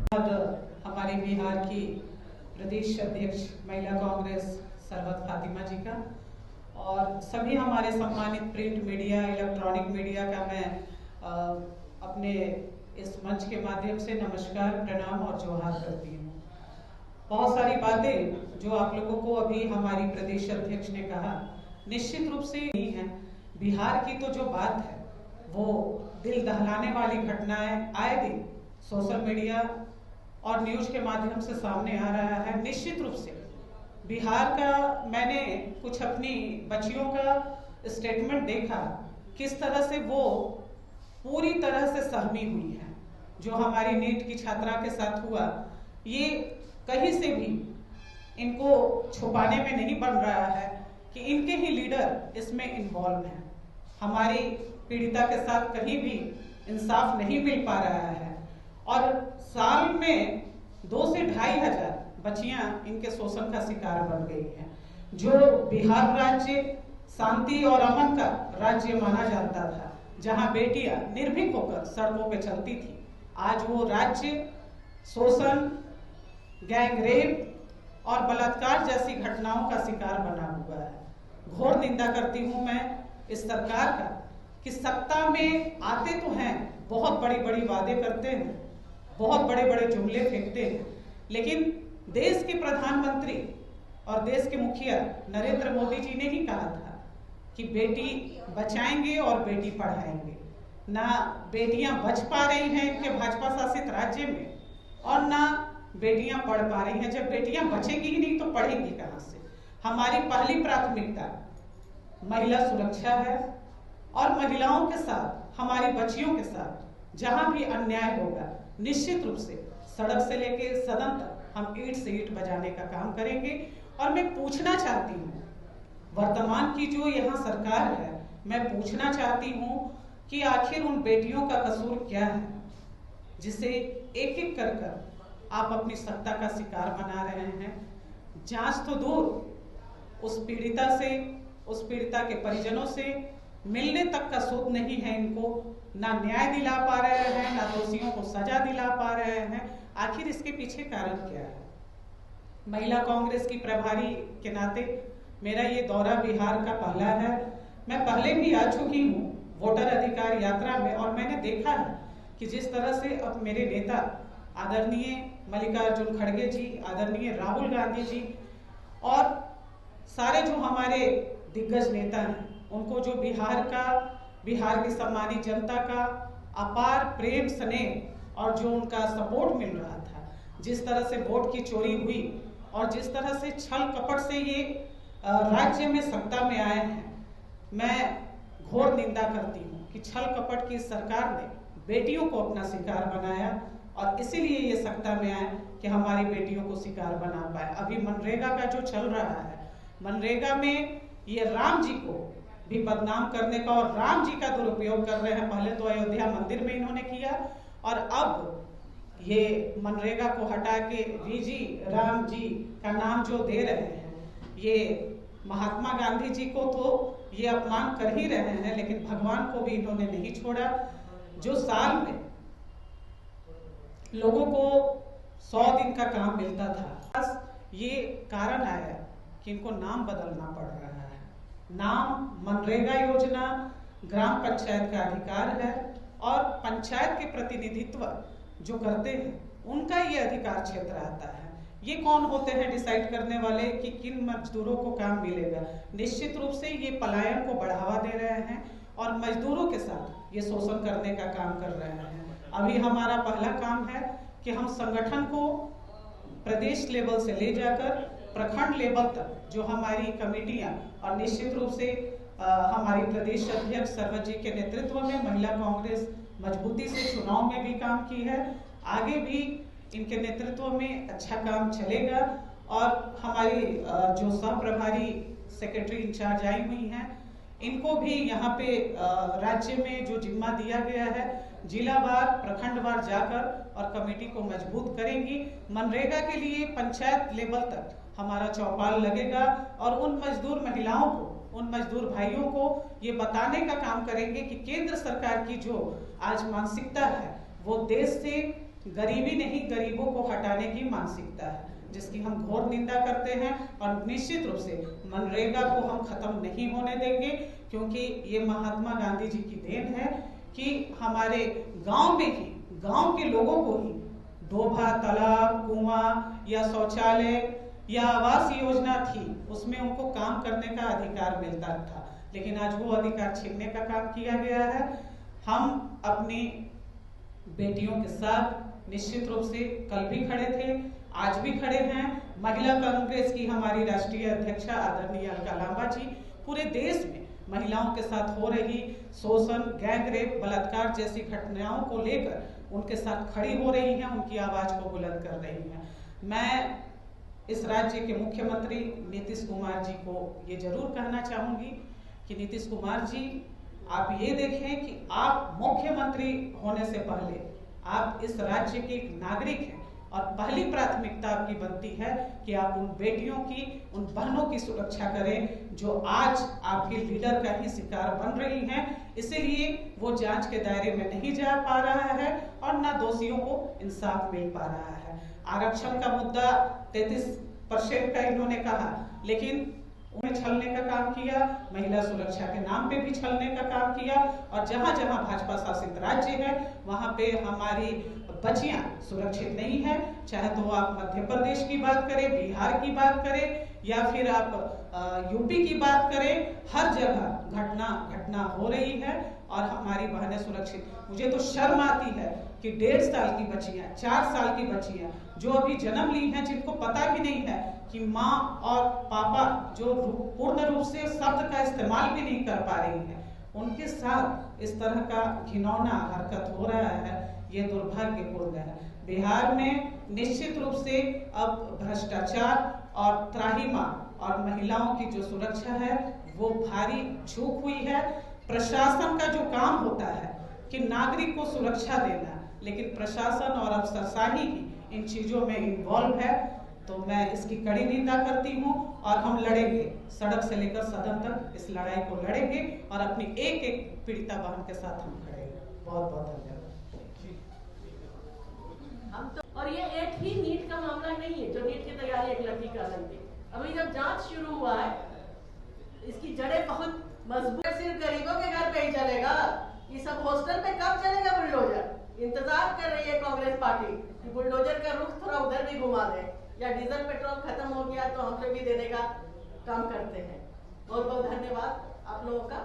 और हमारे बिहार की प्रदेश अध्यक्ष महिला कांग्रेस सरवत फातिमा जी का और सभी हमारे सम्मानित प्रिंट मीडिया, इलेक्ट्रॉनिक मीडिया का मैं अपने इस मंच के माध्यम से नमस्कार, प्रणाम और जोहार करती हूँ। बहुत सारी बातें जो आप लोगों को अभी हमारी प्रदेश अध्यक्ष ने कहा, निश्चित रूप से नहीं है। बिहार की तो जो बात है वो दिल दहलाने वाली घटनाएं आए दिन सोशल मीडिया और न्यूज के माध्यम से सामने आ रहा है। निश्चित रूप से बिहार का मैंने कुछ अपनी बच्चियों का स्टेटमेंट देखा, किस तरह से वो पूरी तरह से सहमी हुई है। जो हमारी नीट की छात्रा के साथ हुआ, ये कहीं से भी इनको छुपाने में नहीं बन रहा है कि इनके ही लीडर इसमें इन्वॉल्व हैं। हमारी पीड़िता के साथ कहीं भी इंसाफ नहीं मिल पा रहा है और साल में 2 से 2.5 हजार बच्चियां इनके शोषण का शिकार बन गई हैं। जो बिहार राज्य शांति और अमन का राज्य माना जाता था, जहां बेटियां निर्भीक होकर सड़कों पे चलती थी, आज वो राज्य शोषण, गैंग रेप और बलात्कार जैसी घटनाओं का शिकार बना हुआ है। घोर निंदा करती हूं मैं इस सरकार का कि सत्ता में आते तो हैं, बहुत बड़ी बड़ी वादे करते हैं, बहुत बड़े बड़े जुमले फेंकते हैं, लेकिन देश के प्रधानमंत्री और देश के मुखिया नरेंद्र मोदी जी ने ही कहा था कि बेटी बचाएंगे और बेटी पढ़ाएंगे। ना बेटियां बच पा रही हैं इनके भाजपा शासित राज्य में और ना बेटियां पढ़ पा रही हैं। जब बेटियां बचेंगी ही नहीं तो पढ़ेंगी कहां से? हमारी पहली प्राथमिकता महिला सुरक्षा है और महिलाओं के साथ, हमारी बच्चियों के साथ जहां भी अन्याय होगा, निश्चित रूप से सड़क से लेके सदन तक हम ईंट से ईंट बजाने का काम करेंगे। और मैं पूछना चाहती हूँ, वर्तमान की जो यहाँ सरकार है, मैं पूछना चाहती हूँ कि आखिर उन बेटियों का कसूर क्या है जिसे एक एक कर आप अपनी सत्ता का शिकार बना रहे हैं। जांच तो दूर, उस पीड़िता से, उस पीड़िता के परिजनों से मिलने तक का सुध नहीं है इनको, ना न्याय दिला पा रहे हैं, ना दोषियों को सजा दिला पा रहे हैं। आखिर इसके पीछे कारण क्या है? महिला कांग्रेस की प्रभारी के नाते मेरा ये दौरा बिहार का पहला है। मैं पहले भी आ चुकी हूँ वोटर अधिकार यात्रा में और मैंने देखा है कि जिस तरह से अब मेरे नेता आदरणीय मल्लिकार्जुन खड़गे जी, आदरणीय राहुल गांधी जी और सारे जो हमारे दिग्गज नेता हैं, उनको जो बिहार की सम्मानित जनता का अपार प्रेम स्नेह और जो उनका सपोर्ट मिल रहा था, जिस तरह से वोट की चोरी हुई और जिस तरह से छल कपट से ये राज्य में सत्ता में आए हैं, मैं घोर निंदा करती हूँ कि छल कपट की सरकार ने बेटियों को अपना शिकार बनाया और इसीलिए ये सत्ता में आए कि हमारी बेटियों को शिकार बना पाए। अभी मनरेगा का जो चल रहा है, मनरेगा में ये राम जी को भी बदनाम करने का और राम जी का दुरुपयोग कर रहे हैं। पहले तो अयोध्या मंदिर में इन्होंने किया और अब ये मनरेगा को हटा के वीजी राम जी का नाम जो दे रहे हैं, ये महात्मा गांधी जी को तो ये अपमान कर ही रहे हैं, लेकिन भगवान को भी इन्होंने नहीं छोड़ा। जो साल में लोगों को 100 दिन का काम मिलता था, बस ये कारण आया कि इनको नाम बदलना पड़ रहा है। नाम मनरेगा योजना ग्राम पंचायत का अधिकार है और पंचायत के प्रतिनिधित्व जो करते हैं उनका ये अधिकार क्षेत्र आता है। ये कौन होते हैं डिसाइड करने वाले कि किन मजदूरों को काम मिलेगा? निश्चित रूप से ये पलायन को बढ़ावा दे रहे हैं और मजदूरों के साथ ये शोषण करने का काम कर रहे हैं। अभी हमारा पहला काम है कि हम संगठन को प्रदेश लेवल से ले जाकर प्रखंड लेवल तक जो हमारी कमेटियां और निश्चित रूप से हमारी प्रदेश अध्यक्ष सरवत जी के नेतृत्व में महिला कांग्रेस मजबूती से चुनाव में भी काम की है, आगे भी इनके नेतृत्व में अच्छा काम चलेगा। और हमारी जो सह प्रभारी सेक्रेटरी इंचार्ज आई हुई हैं, इनको भी यहाँ पे राज्य में जो जिम्मा दिया गया है, जिलावार प्रखंडवार जाकर और कमेटी को मजबूत करेंगी। मनरेगा के लिए पंचायत लेवल तक हमारा चौपाल लगेगा और उन मजदूर महिलाओं को, उन मजदूर भाइयों को ये बताने का काम करेंगे कि केंद्र सरकार की जो आज मानसिकता है वो देश से गरीबी नहीं, गरीबों को हटाने की मानसिकता है, जिसकी हम घोर निंदा करते हैं। और निश्चित रूप से मनरेगा को हम खत्म नहीं होने देंगे, क्योंकि ये महात्मा गांधी जी की देन है कि हमारे गांव में ही, गांव के लोगों को ही डोभा, तालाब, कुआं या शौचालय या आवास योजना थी, उसमें उनको काम करने का अधिकार मिलता था, लेकिन आज वो अधिकार छीनने का काम किया गया है। हम अपनी बेटियों के साथ निश्चित रूप से कल भी खड़े थे, आज भी खड़े हैं। महिला कांग्रेस की हमारी राष्ट्रीय अध्यक्षा आदरणीय अलका लांबा जी पूरे देश में महिलाओं के साथ हो रही शोषण, गैंग रेप, बलात्कार जैसी घटनाओं को लेकर उनके साथ खड़ी हो रही हैं, उनकी आवाज को बुलंद कर रही हैं। मैं इस राज्य के मुख्यमंत्री नीतीश कुमार जी को ये जरूर कहना चाहूंगी कि नीतीश कुमार जी, आप ये देखें कि आप मुख्यमंत्री होने से पहले आप इस राज्य के एक नागरिक हैं, और पहली प्राथमिकता आपकी बनती है कि आप उन बेटियों की, उन बहनों की सुरक्षा करें जो आज आपके लीडर का ही शिकार बन रही हैं। इसीलिए वो जांच के दायरे में नहीं जा पा रहा है और ना दोषियों को इंसाफ मिल पा रहा है। आरक्षण का मुद्दा 33% का इन्होंने कहा, लेकिन उन्हें छलने का काम किया, महिला सुरक्षा के नाम पे भी छलने का काम किया, और जहां जहां भाजपा शासित राज्य है वहां पे हमारी बच्चियां सुरक्षित नहीं है। चाहे तो आप मध्य प्रदेश की बात करें, बिहार की बात करें, या फिर आप यूपी की बात करें, हर जगह घटना हो रही है और हमारी बहनें सुरक्षित। मुझे तो शर्म आती है कि 1.5 साल की बच्चियां, 4 साल की बच्चियां जो अभी जन्म ली हैं, जिनको पता भी नहीं है कि माँ और पापा, जो पूर्ण रूप से शब्द का इस्तेमाल भी नहीं कर पा रही हैं, उनके साथ इस तरह का घिनौना हरकत हो रहा है, ये दुर्भाग्यपूर्ण है। बिहार में निश्चित रूप से अब भ्रष्टाचार और त्राहिमाम और महिलाओं की जो सुरक्षा है वो भारी चूक हुई है। प्रशासन का जो काम होता है कि नागरिक को सुरक्षा देना, लेकिन प्रशासन और अफसरशाही ही इन चीजों में इन्वॉल्व है। तो मैं इसकी कड़ी निंदा करती हूँ और हम लड़ेंगे, सड़क से लेकर सदन तक इस लड़ाई को लड़ेंगे और अपनी एक एक पीड़िता बहन के साथ हम खड़ेंगे। बहुत बहुत धन्यवाद। हम तो, और ये एक ही नीट का मामला नहीं है जो नीट की तैयारी एक लड़की कर रही थी। अभी जब जांच शुरू हुआ है, इसकी जड़ें बहुत मजबूत। सिर्फ गरीबों के घर पे ही चलेगा, ये सब हॉस्टल पे कब चलेगा बुलडोजर? इंतजार कर रही है कांग्रेस पार्टी कि बुलडोजर का रुख थोड़ा उधर भी घुमा दे, या डीजल पेट्रोल खत्म हो गया तो हमसे भी देने का काम करते हैं। बहुत बहुत धन्यवाद आप लोगों का।